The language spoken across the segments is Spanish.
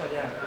allá.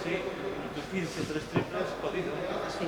Sí, tu 15, 3 triples, jodido. Sí.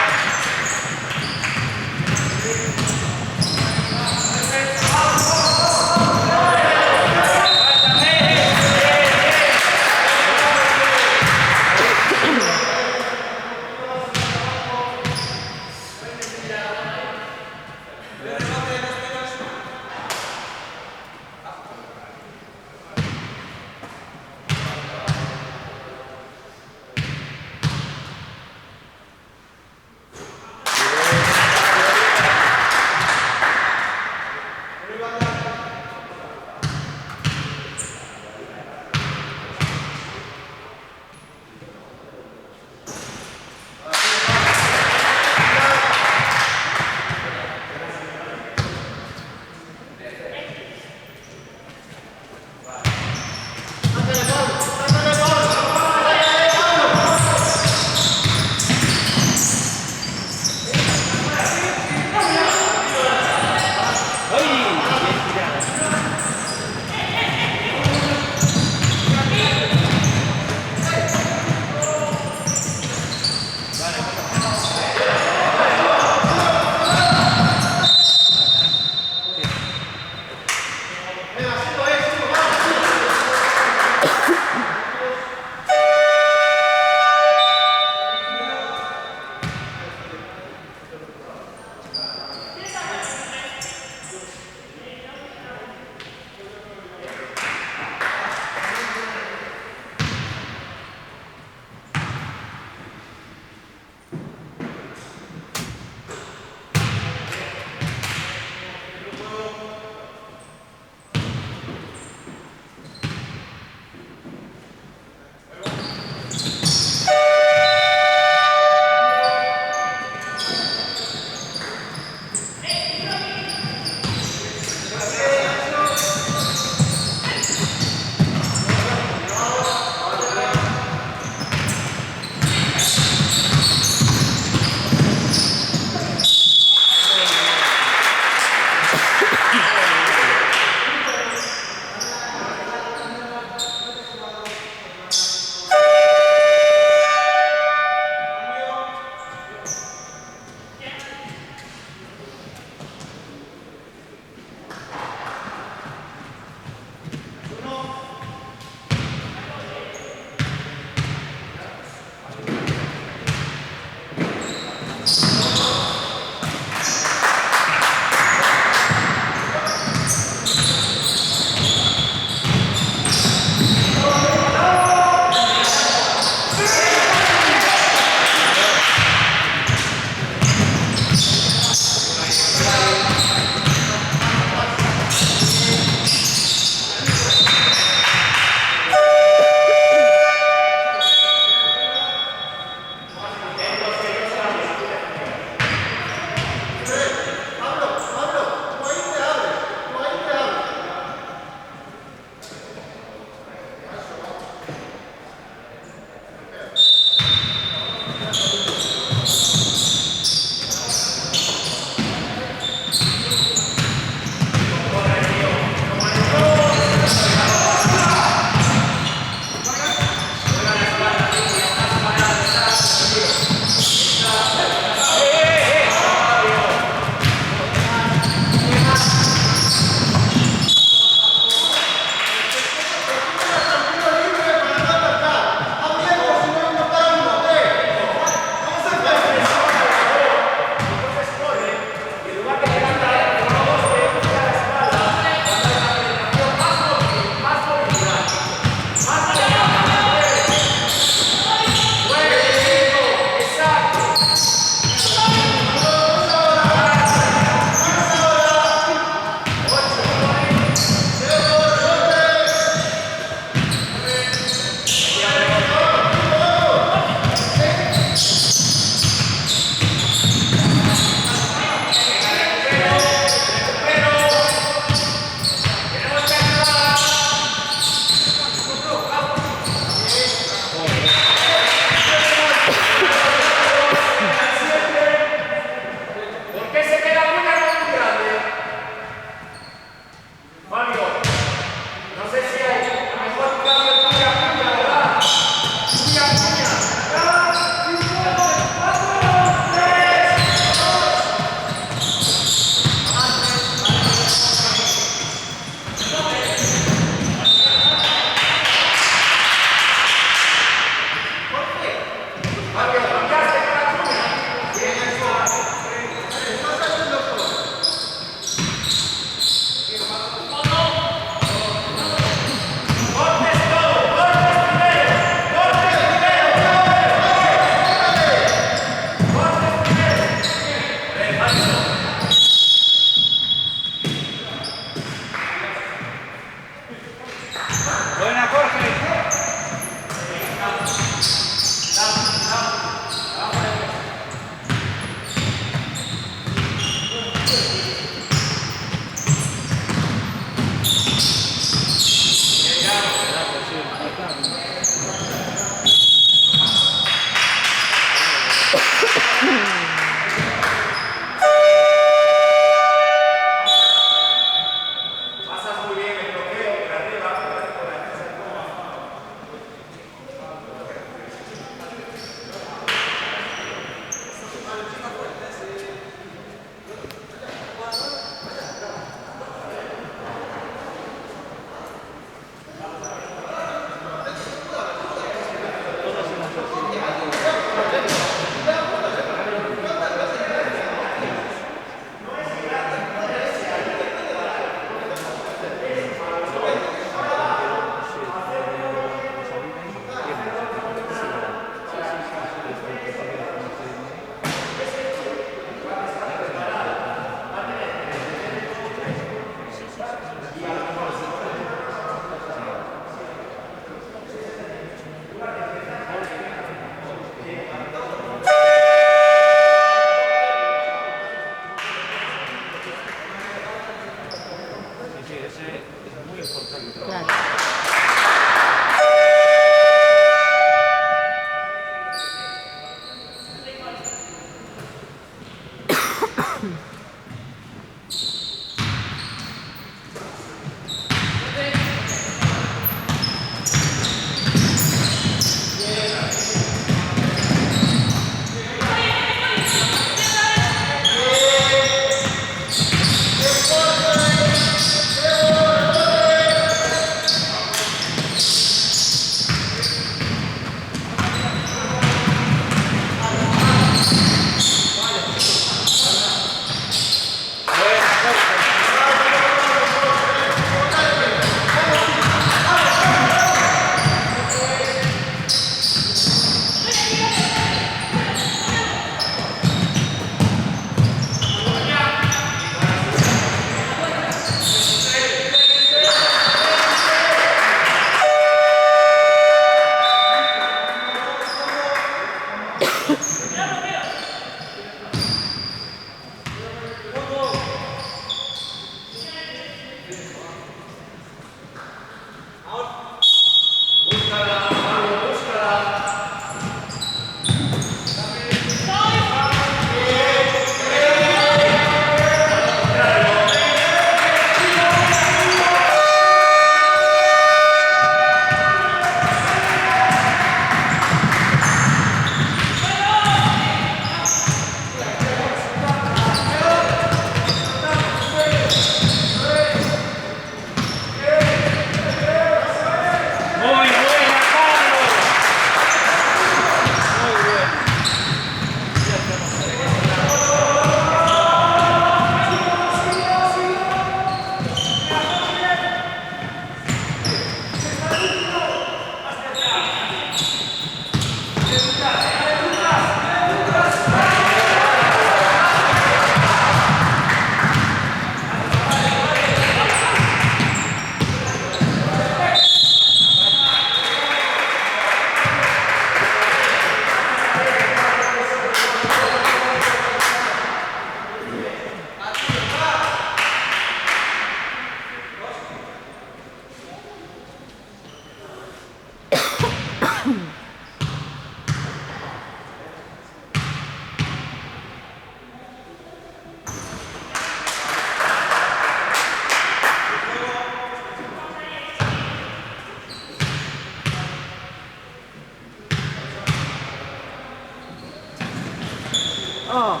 Oh.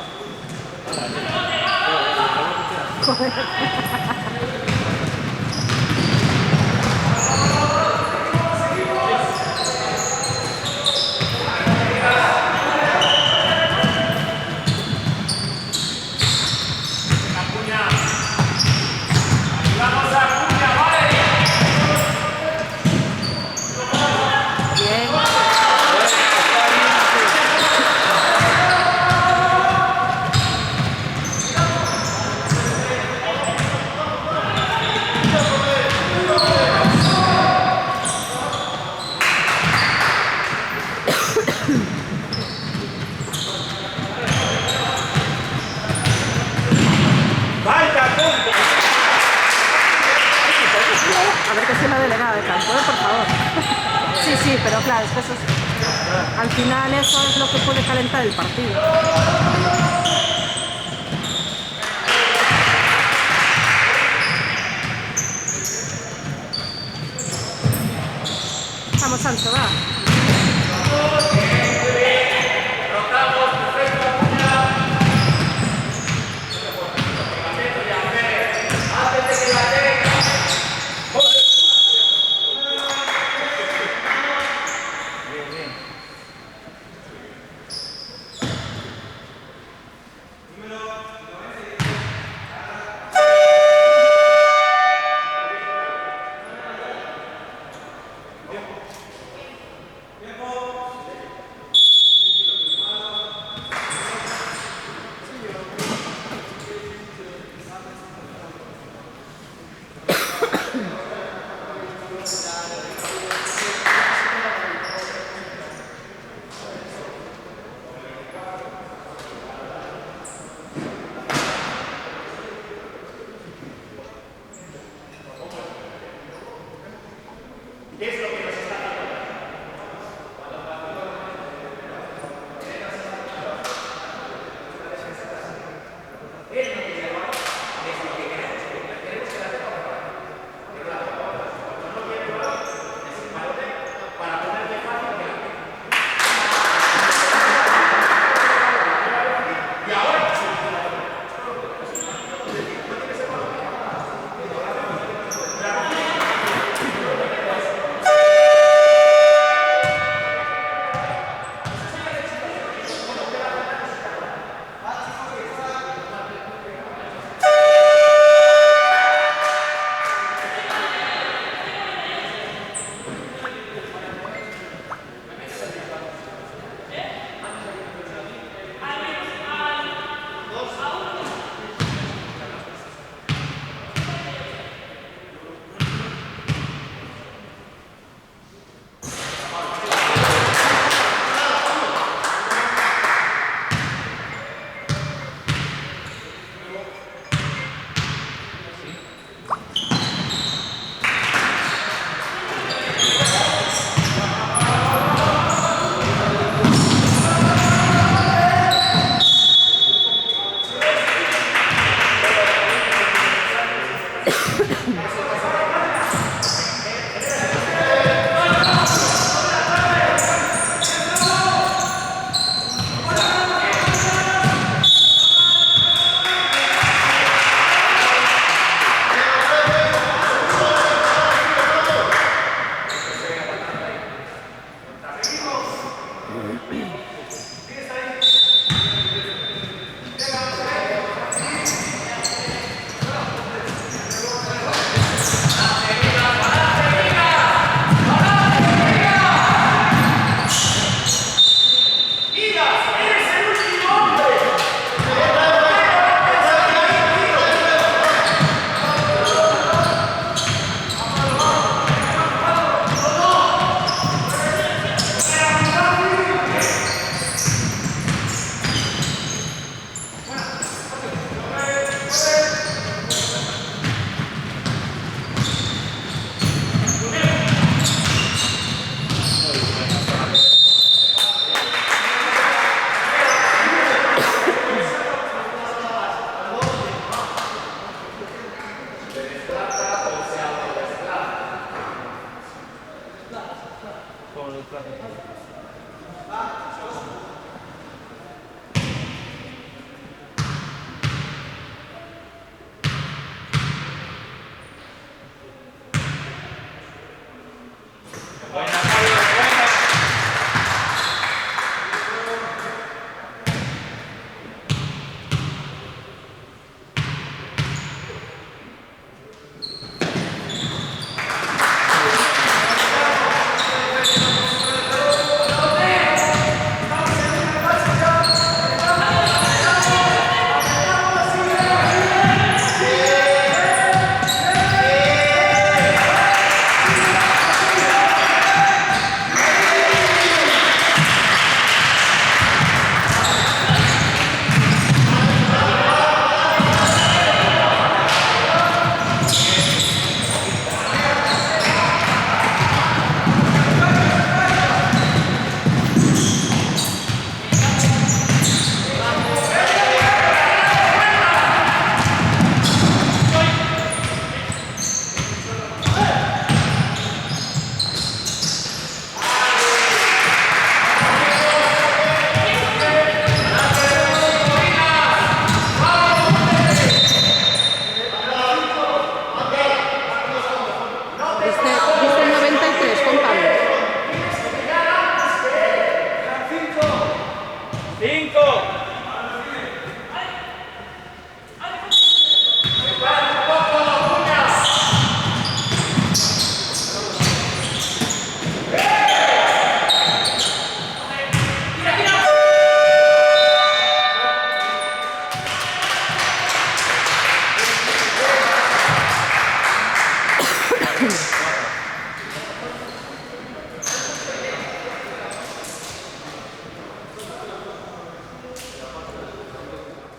A ver, que soy la delegada de campo, por favor. Sí, sí, pero claro, es que eso es... Al final eso es lo que puede calentar el partido. Vamos, Sancho, va.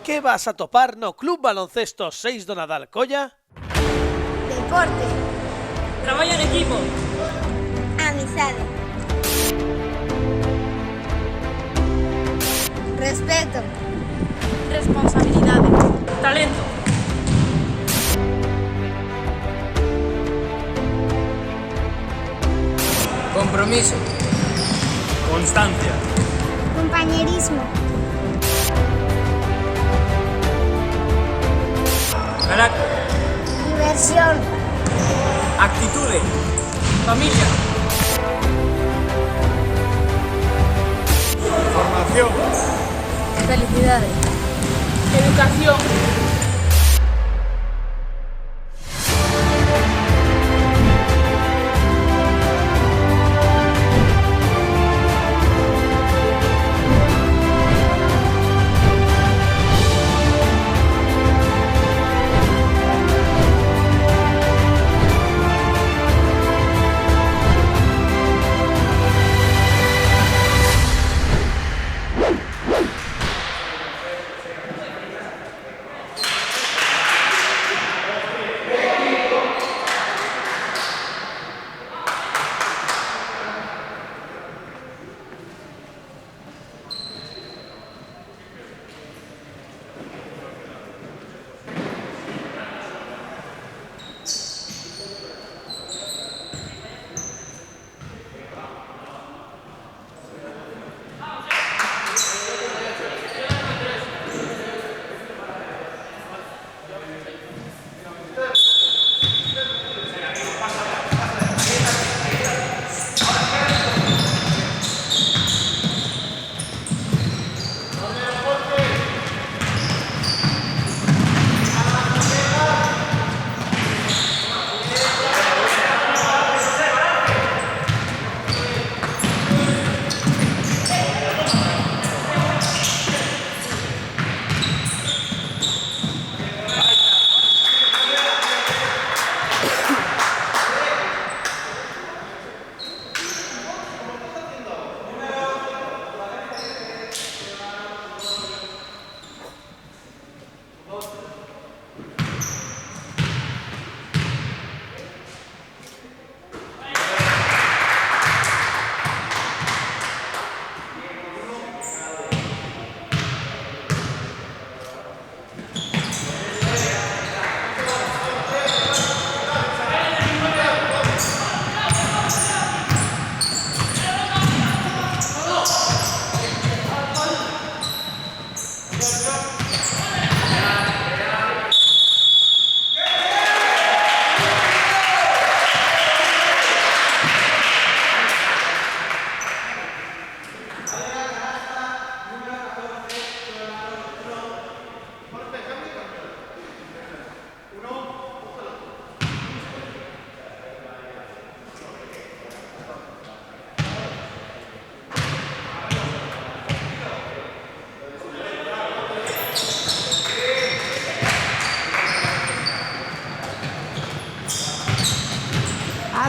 Que vas a topar no Club Baloncesto 6 do Nadal Colla? Deporte. Traballo en equipo. Amizade. Respeto. Responsabilidade. Talento. Compromiso. Constancia. Compañerismo. Carácter. Diversión. Actitude. Familia. Formación. Felicidade. Educación.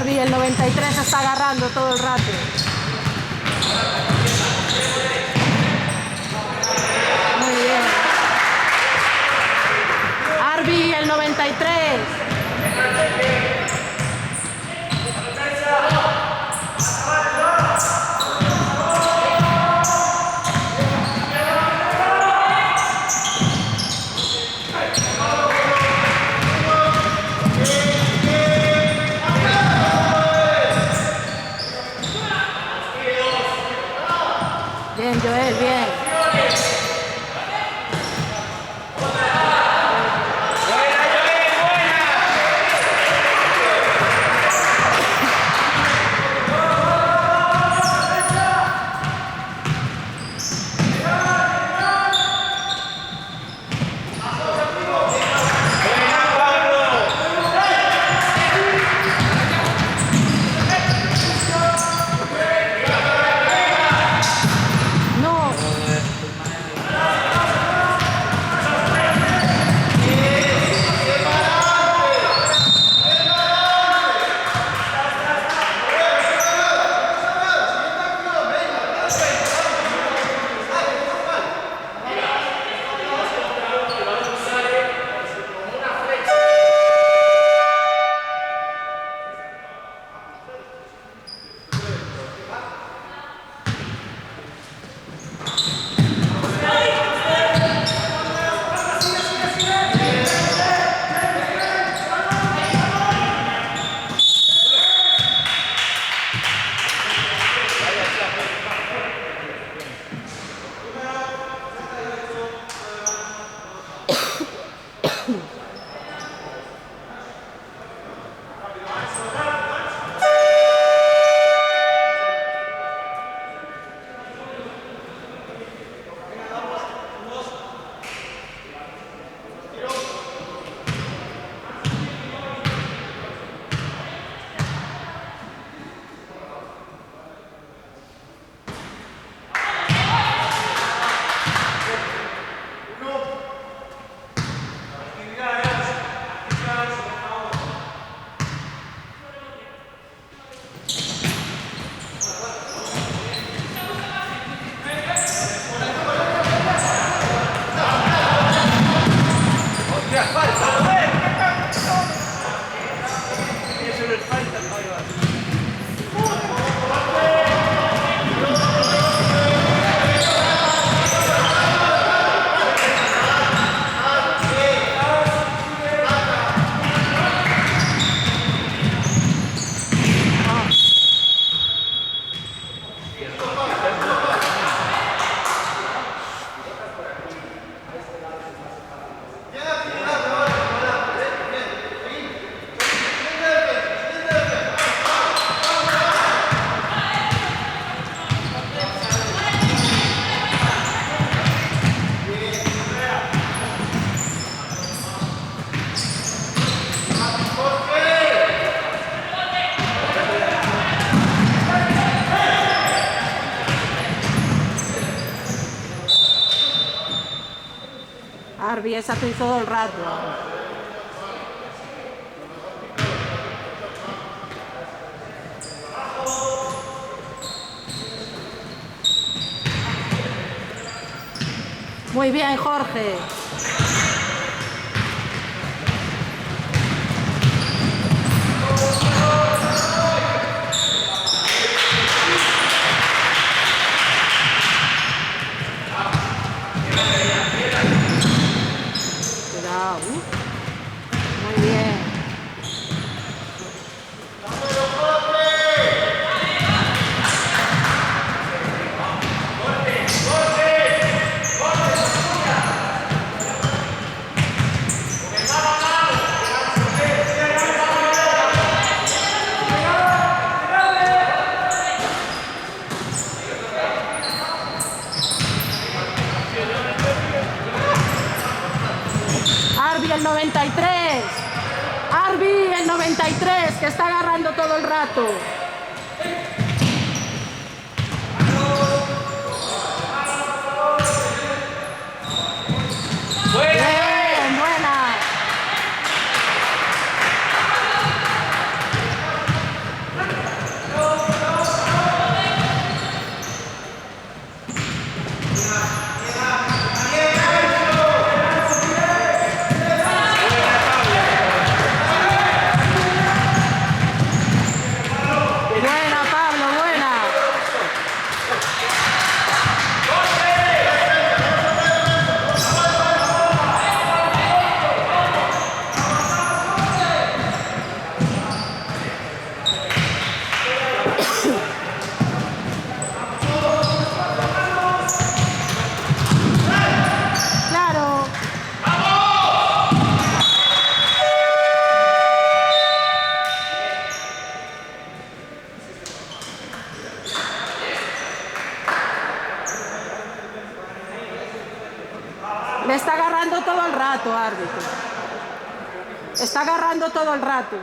Arby, el 93 está agarrando todo el rato. Muy bien. Arby, el 93. Bien, Joel, bien. Arbi, esa estoy todo el rato. Muy bien, Jorge. Cuidado. Muy bien. Arbi el 93. Arbi el 93, que está agarrando todo el rato. Bien, buena. Buena, Pablo, buena. Claro. Le está agarrando todo el rato, árbitro. Está agarrando todo el rato.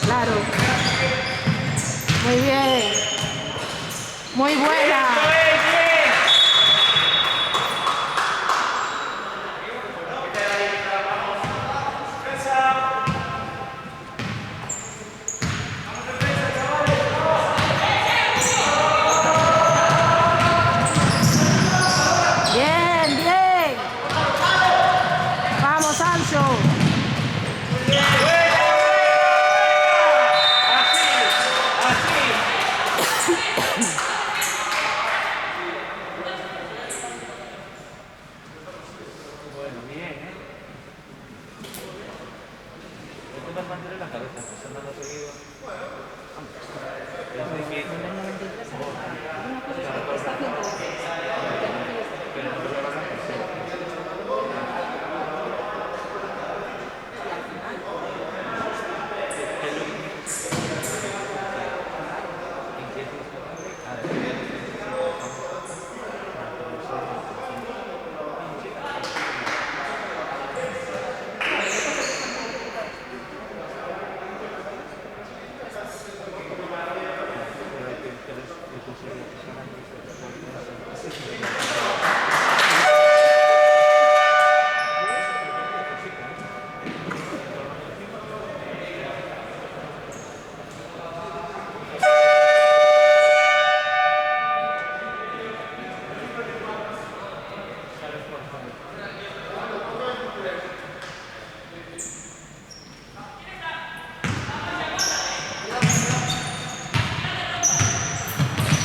Claro. Muy bien. Muy buena. Bien, bien. Vamos, Ancho.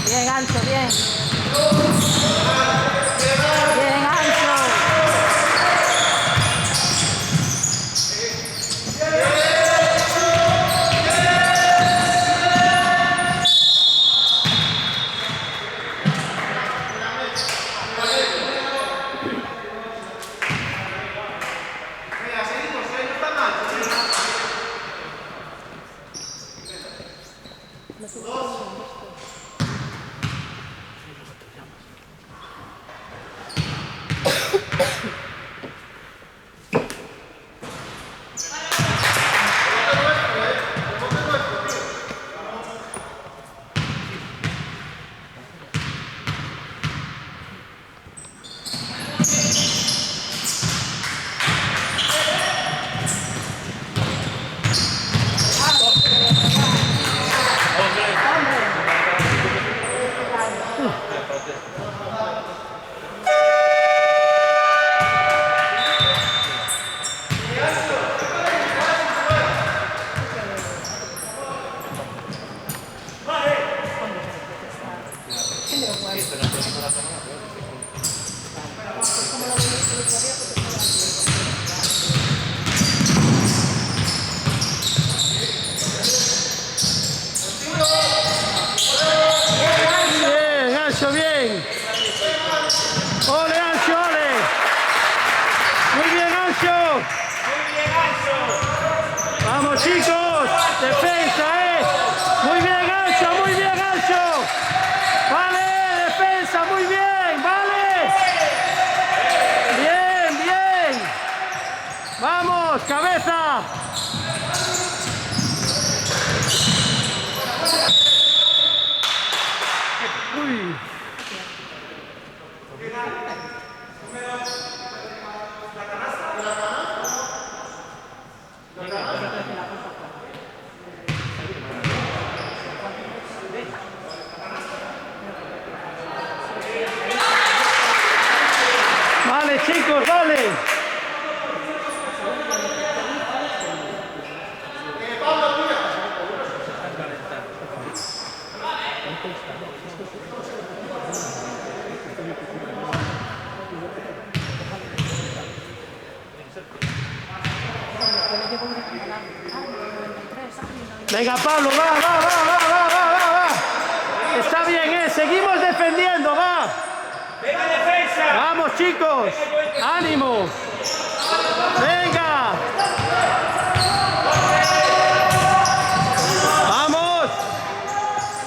Bien, Ancho, bien. Bien, Ancho. Vamos chicos, defensa, muy bien Ancho, muy bien Ancho, vale, defensa, muy bien, vale, bien, bien, vamos, cabeza, uy. Vale, chicos, vale. Venga, Pablo, va. Está bien, seguimos defendiendo, va. Venga, defensa. Vamos, chicos. Ánimo. Venga. Vamos.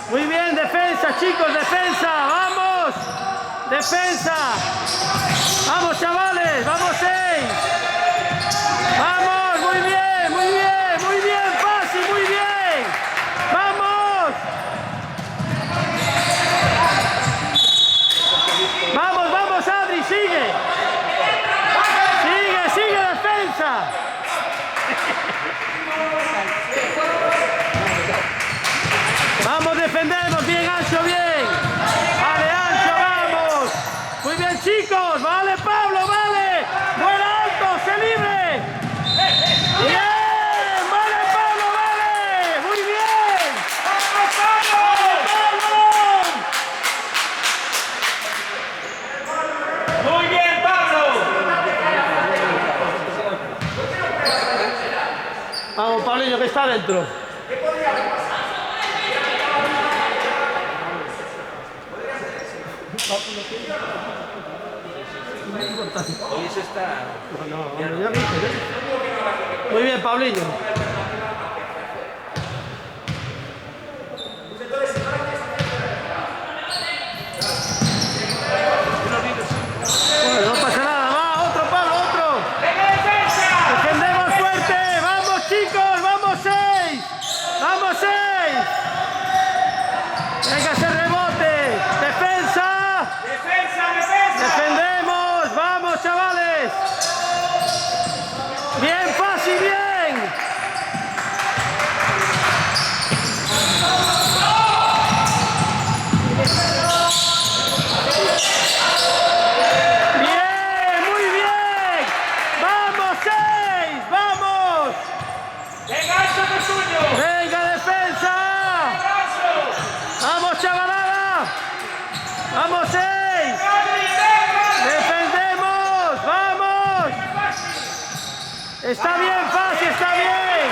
Muy bien, defensa, chicos, defensa. Vamos. Defensa. Vamos, chavales. Vamos, 6. Vamos, muy bien, muy bien, muy bien. Fácil, muy bien. Vamos. Vamos, vamos, Adri, sigue. Sigue, defensa. Vamos, defendemos, bien, Ancho, bien. Vale, Ancho, vamos. Muy bien, chicos, vale, Pablo, vale. Buena alto, se libre. Bien, vale, Pablo, vale. Muy bien. ¡Vamos, Pablo! Muy bien, Pablo. Vamos, Pablillo, que está dentro. Muy bien, Pablillo. Bueno, no pasa nada, va, otro Pablo, otro. Defendemos fuerte, vamos chicos, vamos 6. Vamos 6. Venga ese rebote. Defensa. Defendemos, vamos chavales. Bien, fácil, bien. Bien, muy bien. Vamos 6, vamos. Venga, defensa. Vamos, chavalada. Vamos 6. Defendemos, vamos. Está bien, fácil, está bien.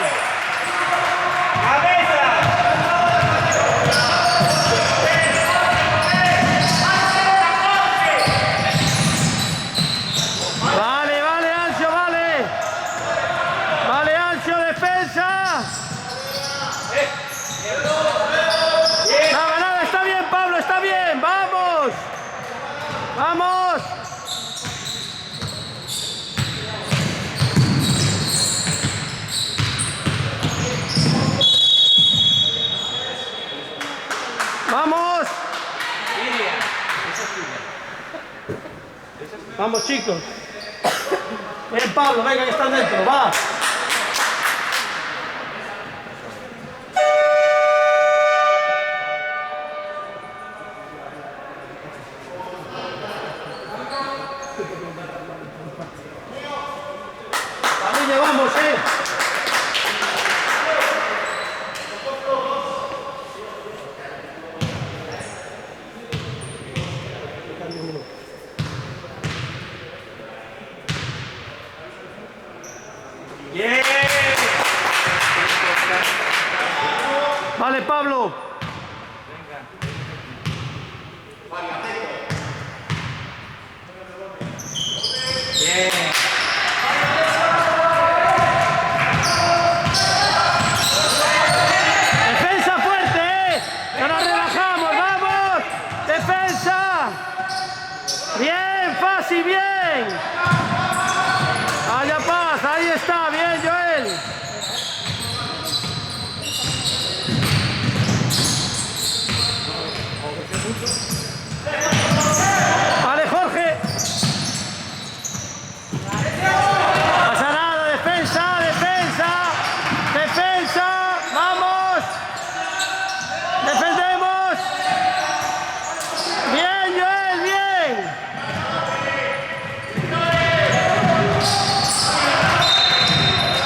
Vale, vale, Ancho, vale. Vale, Ancho, defensa. Nada, está bien, Pablo, está bien. Vamos. Vamos. Vamos. Vamos, chicos. Bien, Pablo, venga, que están dentro, va. Familia, vamos, Bien. Vale, Pablo. Bien. va, bien, Joel. Vale, Jorge. Pasa nada, defensa, defensa, defensa. Vamos. Defendemos. Bien, Joel, bien.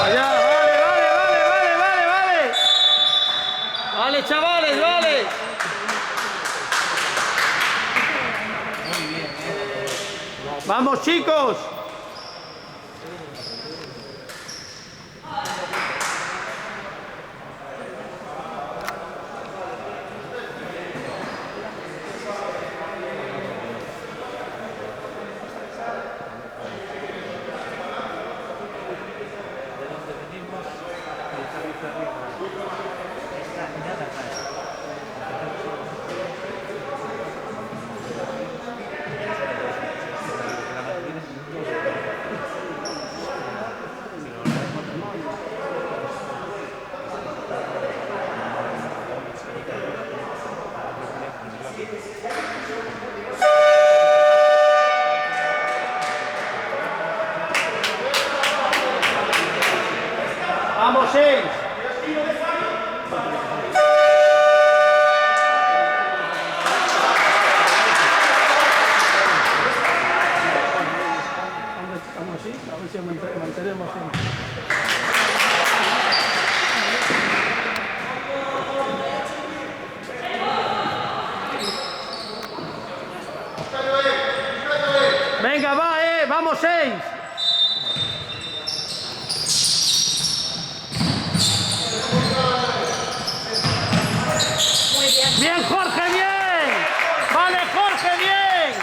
Allá, vale. Vale, chavales, vale. Vamos, chicos. Vamos, 6. Estamos así, a ver si mantenemos así. Venga, va, vamos, 6. Bien, Jorge, bien. Vale, Jorge, bien.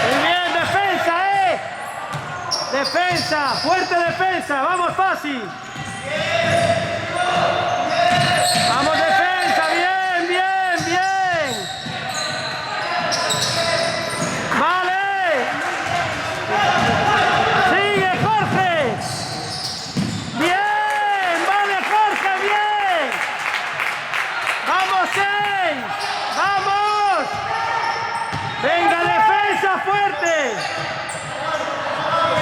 Muy bien, defensa, Defensa, fuerte defensa. Vamos, fácil. Vamos, defensa, bien, bien, bien. Vale. Sigue, Jorge. Bien, vale, Jorge, bien. ¡Vamos, 6! ¡Vamos! ¡Venga, defensa fuerte!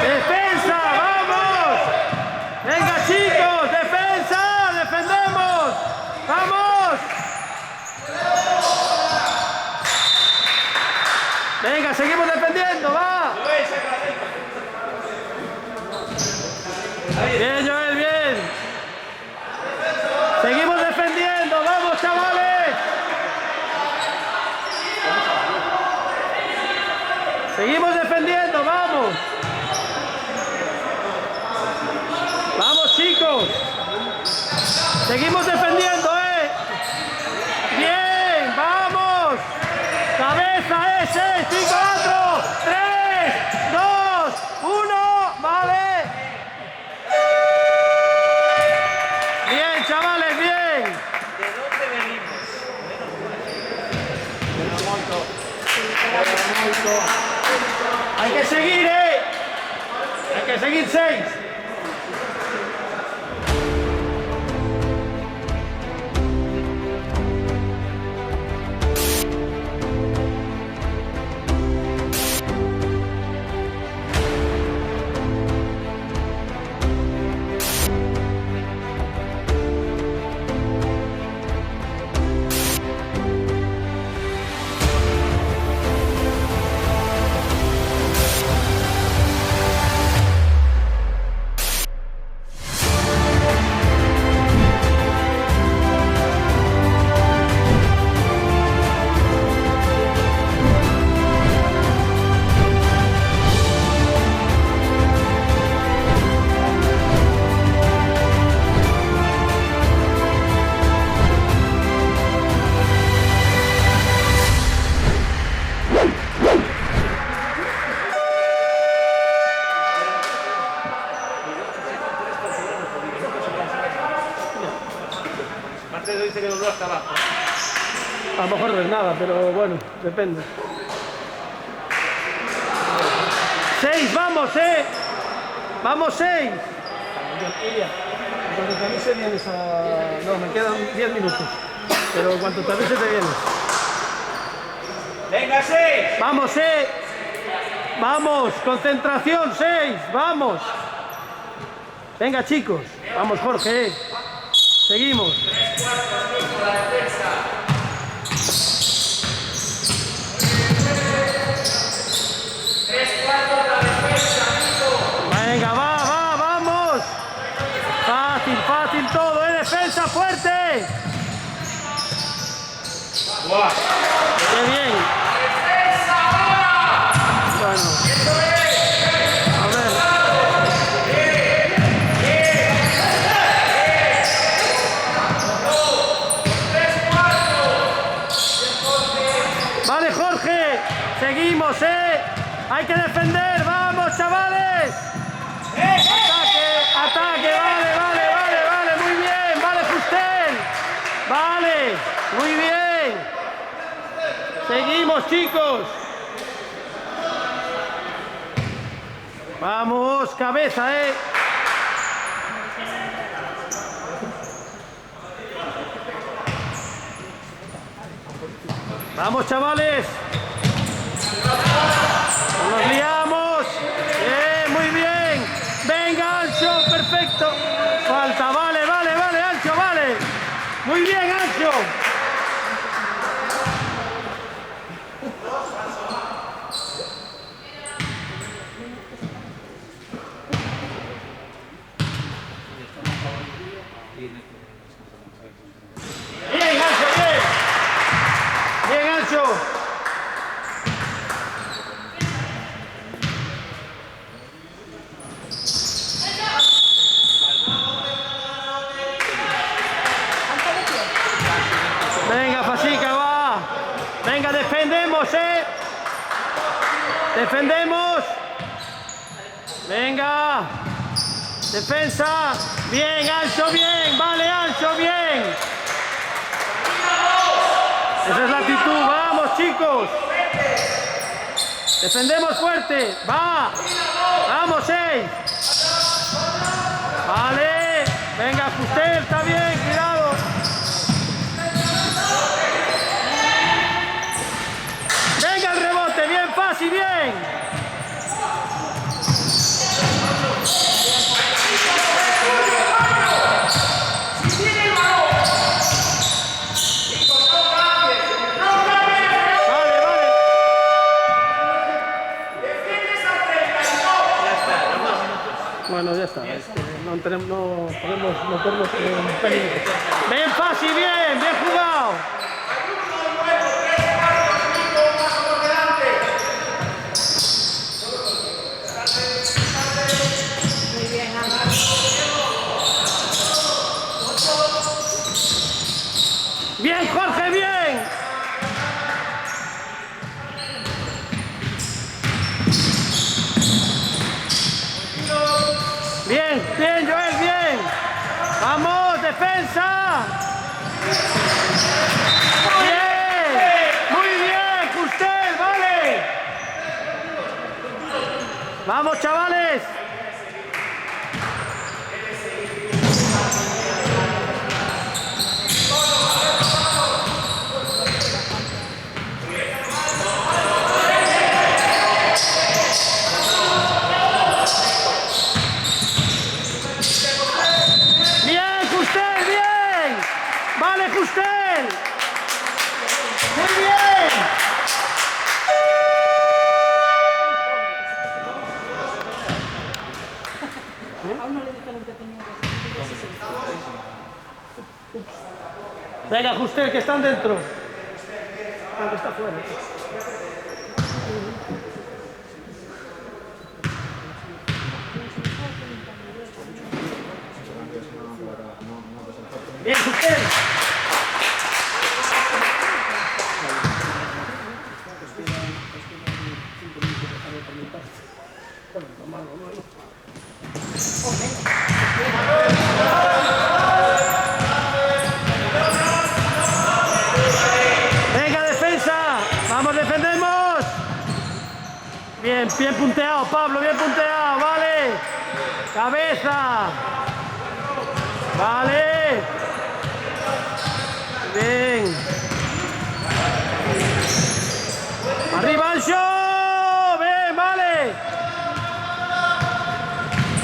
¡Defensa! ¡Vamos! ¡Venga, chicos! ¡Defensa! ¡Defendemos! ¡Vamos! Venga, seguimos defendiendo, va. Bien, Joel, bien. Seguimos defendiendo, vamos, chavales. Seguimos defendiendo, vamos. Vamos, chicos. Seguimos defendiendo, Bien, vamos. Cabeza, 6, 5, 4, 3, 2, 1, vale. Bien, chavales, bien. ¿De dónde venimos? Hay que seguir, Hay que seguir, 6. Marcelo dice que dobló hasta abajo. A lo mejor no es nada, pero bueno, depende. 6, vamos, Vamos, 6. Cuando te avise vienes a... No, me quedan 10 minutos. Pero cuando te avise te vienes. Venga, 6. Vamos, vamos, concentración, 6. Vamos. Venga, chicos. Vamos, Jorge. Seguimos. Venga, vamos. Fácil todo, defensa fuerte. Qué bien. Bueno. A ver. Vale, Jorge. Seguimos, Hay que defender. Vamos, chavales. Ataque. Vale. Muy bien. Vale, Justel. Vale. Muy bien. Seguimos, chicos. Vamos, cabeza, Vamos, chavales. Nos liamos. Muy bien. Venga, Ancho, perfecto. Falta, vale, Ancho, vale. Muy bien, Ancho. Bien, Ancho, bien. Bien, Ancho. Venga, Fasica, va. Venga, defendemos, Defendemos. Venga. Defensa. Bien, Ancho, bien. Vale, Ancho, bien. Esa es la actitud. Vamos, chicos. Defendemos fuerte. Va. Vamos, 6. Vale. Venga, usted está bien. Cuidado. Venga el rebote. Bien fácil, bien. Bueno, ya está. Es que no podemos en peligro. Bien fácil, bien jugado. Muy bien, Ana. Bien, Jorge, bien. Bien, Joel, bien. Vamos, defensa. Bien. Muy bien, Justel, vale. Vamos, chavales. ¡Vale, Justel! ¡Muy bien! Venga, Justel, que están dentro. Aunque está fuera. Bien, Justel. Venga, defensa. Vamos, defendemos. Bien punteado, Pablo, bien punteado, vale. Cabeza. Vale. Bien. Arriba Ancho. Bien, vale.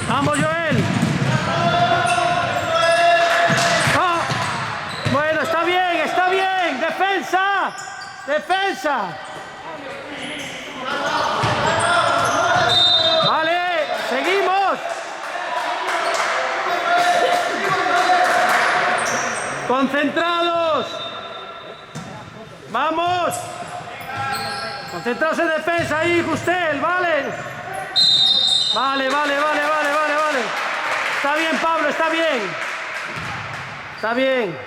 Vamos, Joel. Ah. Bueno, está bien, está bien. Defensa. Defensa. Vale, seguimos. Concentrados. Vamos. Concentrados en defensa ahí, Justel, vale. Vale. Está bien, Pablo, está bien. Está bien.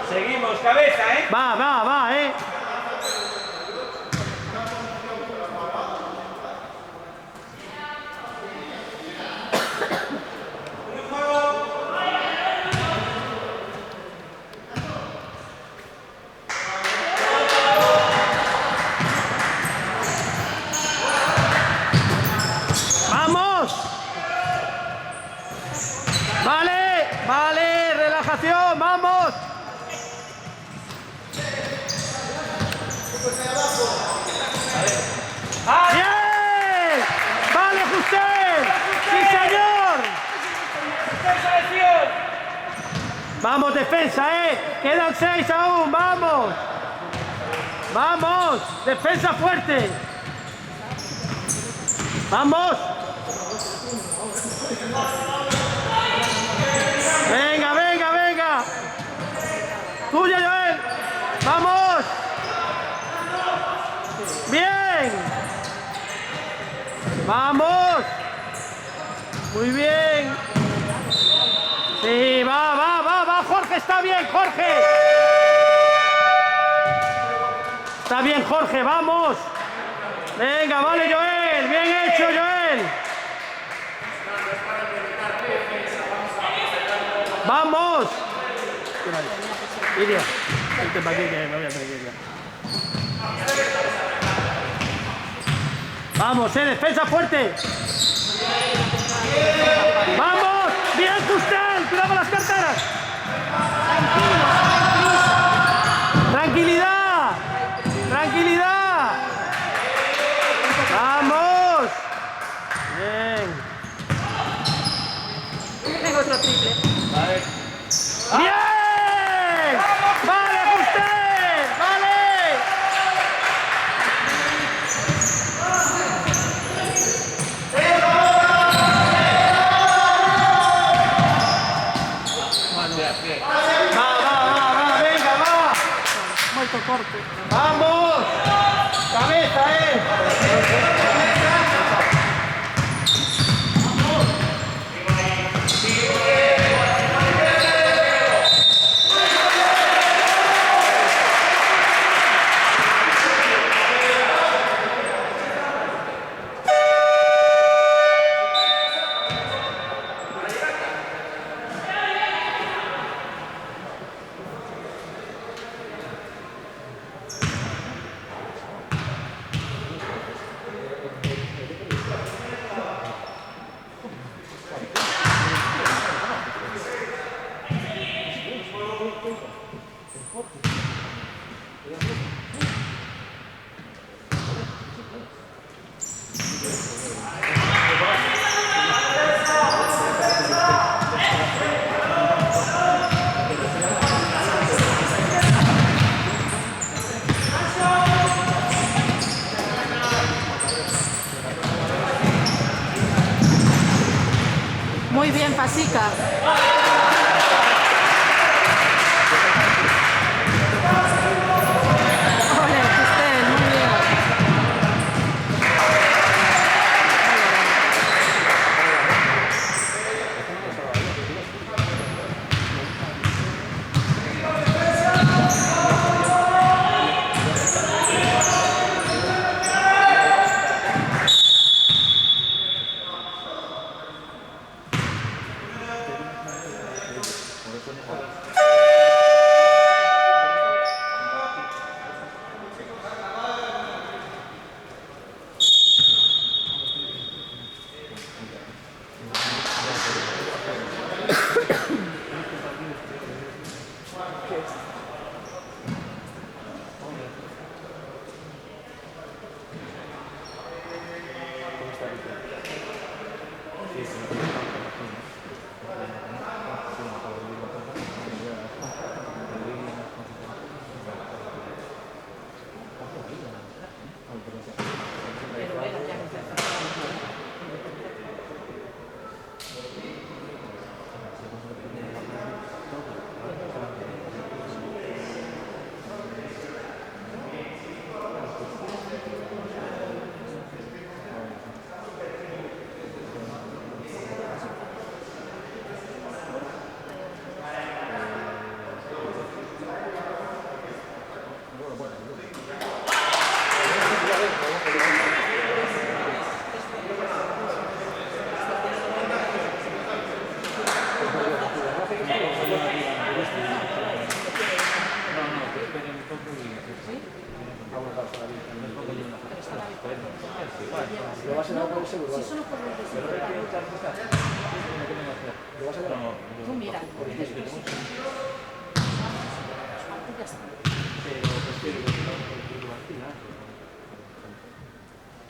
Seguimos, cabeza, ¿eh? Va, ¡Vamos! Vale, relajación, vamos. ¡Bien! ¡Vale, Justel! ¡Sí, señor! Vamos, defensa, Quedan 6 aún, vamos. Vamos, defensa fuerte. Vamos. Venga. Tuya, Joel. Vamos. Bien. Vamos. Muy bien. Sí, va. Jorge, está bien, Jorge. Está bien, Jorge, vamos. Venga, vale, Joel. Bien hecho, Joel. Vamos. Iria, vente para aquí que me voy a tener ya. Vamos, defensa fuerte. Vamos. Bien, Justel. Cuidado con las carteras. Tranquilidad. Vamos. Bien. Tengo otro triple. ¡Bien! ¡Vale, Justel! ¡Vale! Va, venga, va. Molto corto. ¡Vamos! ¡Cabeza, Muy bien, Pasica. Ole, Justel, muy bien.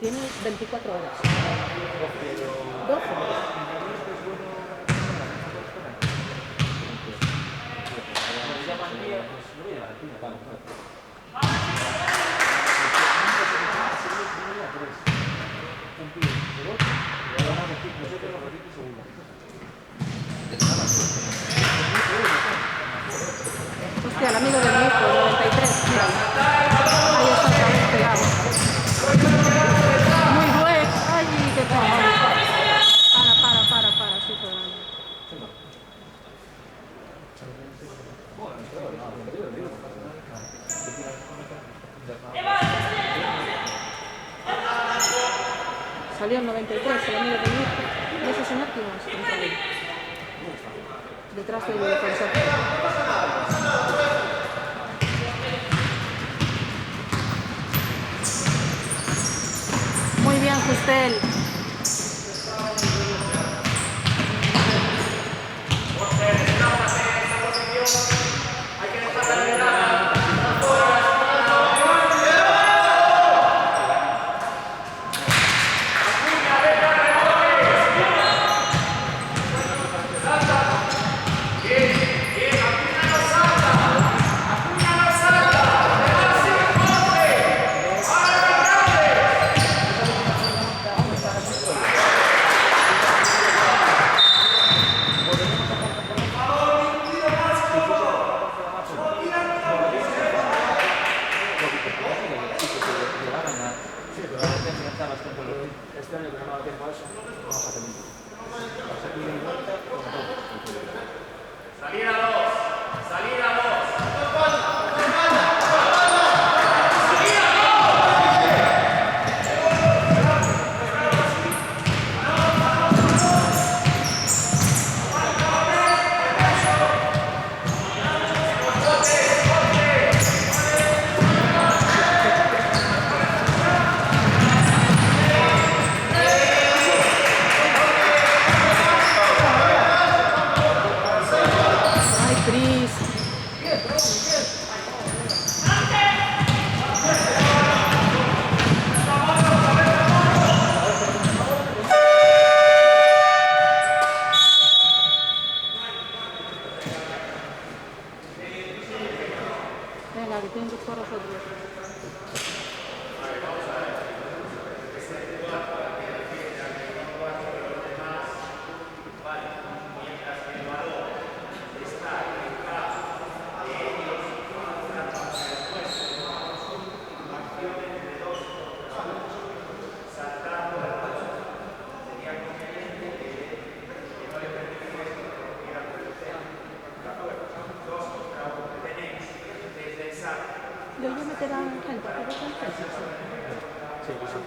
Tienes 24 horas. 12. Hostia, el amigo de mi hijo, 93, mira. Ahí está otra vez pegado. Muy bueno. Ay, qué cojones. Para, sí, pero... Salió en 93, el amigo de mi hijo. Y esos son óptimos contra él. Detrás del defensor. Muy bien, Justel. Luego meterán gente, ¿qué ves en Facebook? Sí, sí.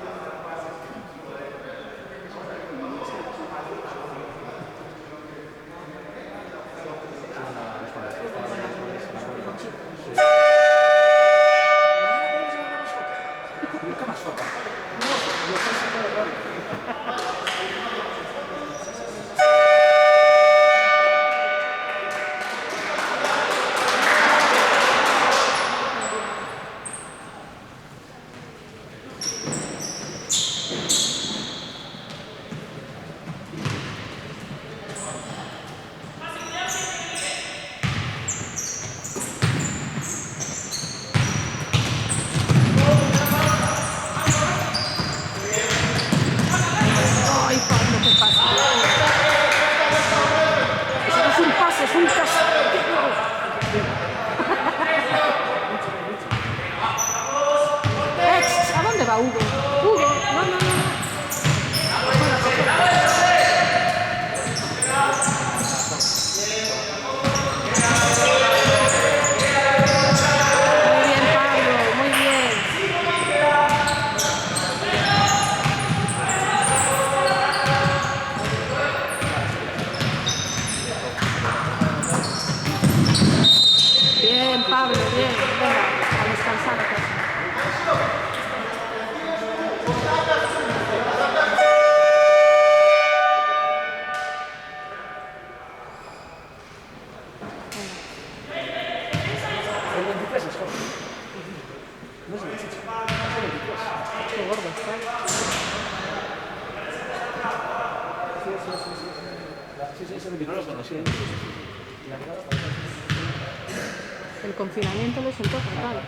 El confinamiento le sentó fatal.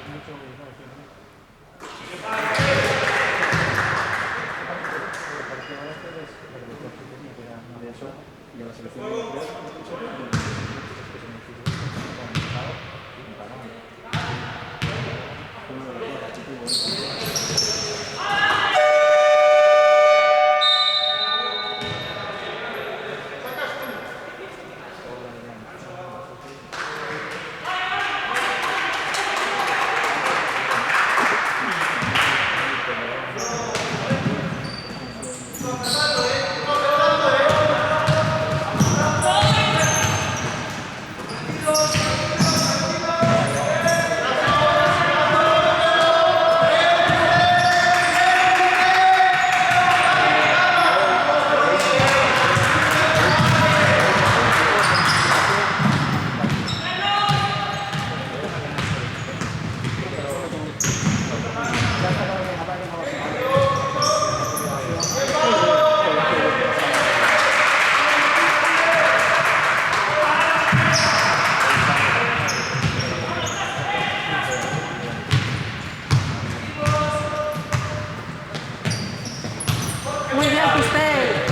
Muy bien, Pistel.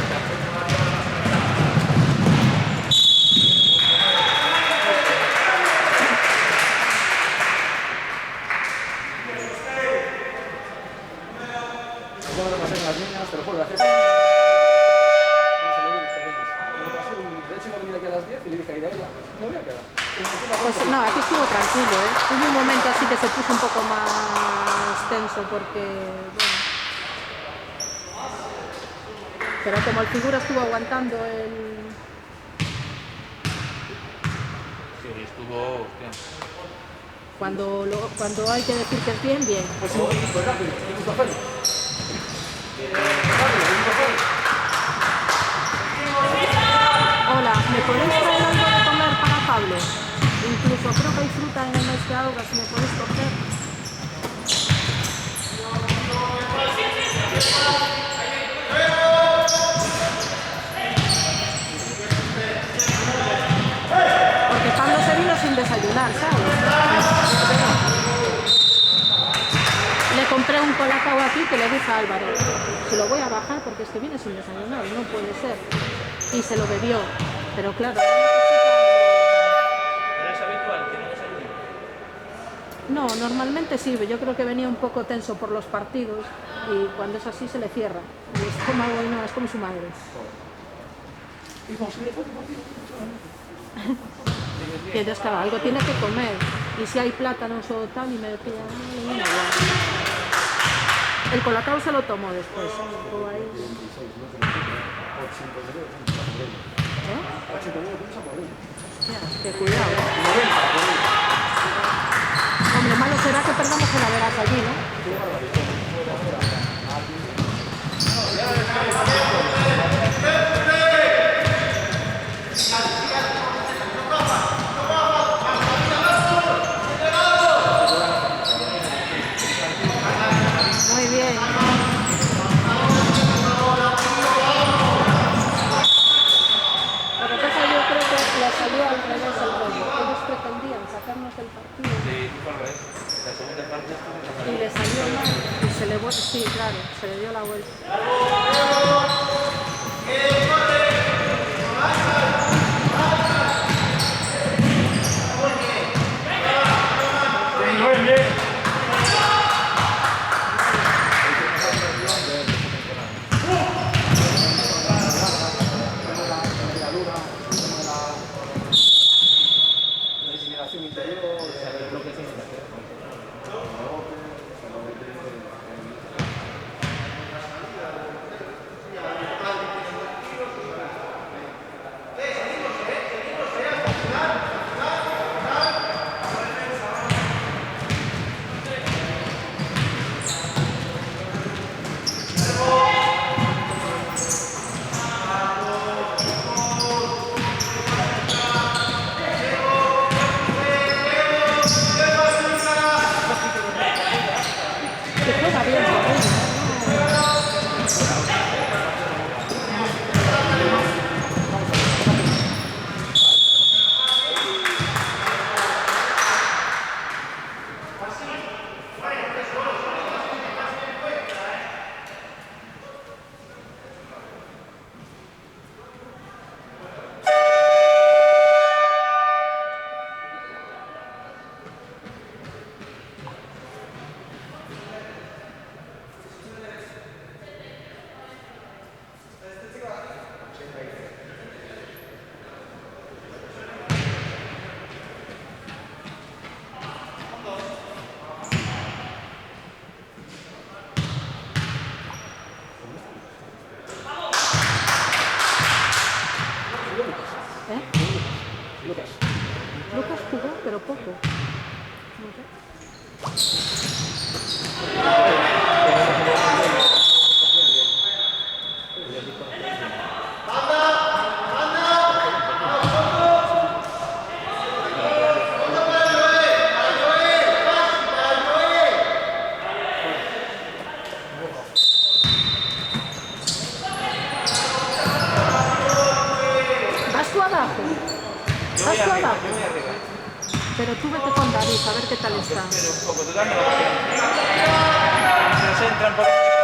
Pues no, aquí estuvo tranquilo, ¿eh? Hubo un momento así que se puso un poco más tenso porque, bueno... Pero como el figura estuvo aguantando el... Sí, estuvo... Cuando hay que decir que es bien, bien. Hola, ¿me podéis traer algo de comer para Pablo? Incluso creo que hay fruta en el mes de ahora, si me podéis coger. Porque Pablo se vino sin desayunar, ¿sabes? Le compré un colacao aquí que le dije a Álvaro, se lo voy a bajar porque es que viene sin desayunar, no puede ser. Y se lo bebió, pero claro... ¿Es habitual que no desayune? No, normalmente sí, yo creo que venía un poco tenso por los partidos y cuando es así se le cierra. El estómago y no, es como su madre. Y entonces, claro, algo tiene que comer. Y si hay plátanos o tal, y me decía, no, no, no. El colacao se lo tomó después. Estuvo ahí. ¿Eh? Hostia, que cuidado, ¿eh? Hombre, malo será que perdamos el averaje allí, ¿no? Muy bien. Lo que pasa, yo creo que le salió al revés el rollo. Ellos pretendían sacarnos del partido. Sí, fue al revés. La segunda parte Y le salió mal. Y se le... Sí, claro, se le dio la vuelta. Muy bien. ¿Estás tú abajo? Yo voy arriba. Pero tú vete con David, a ver qué tal está. Pero un poco, tú dame la opción. Se entran por...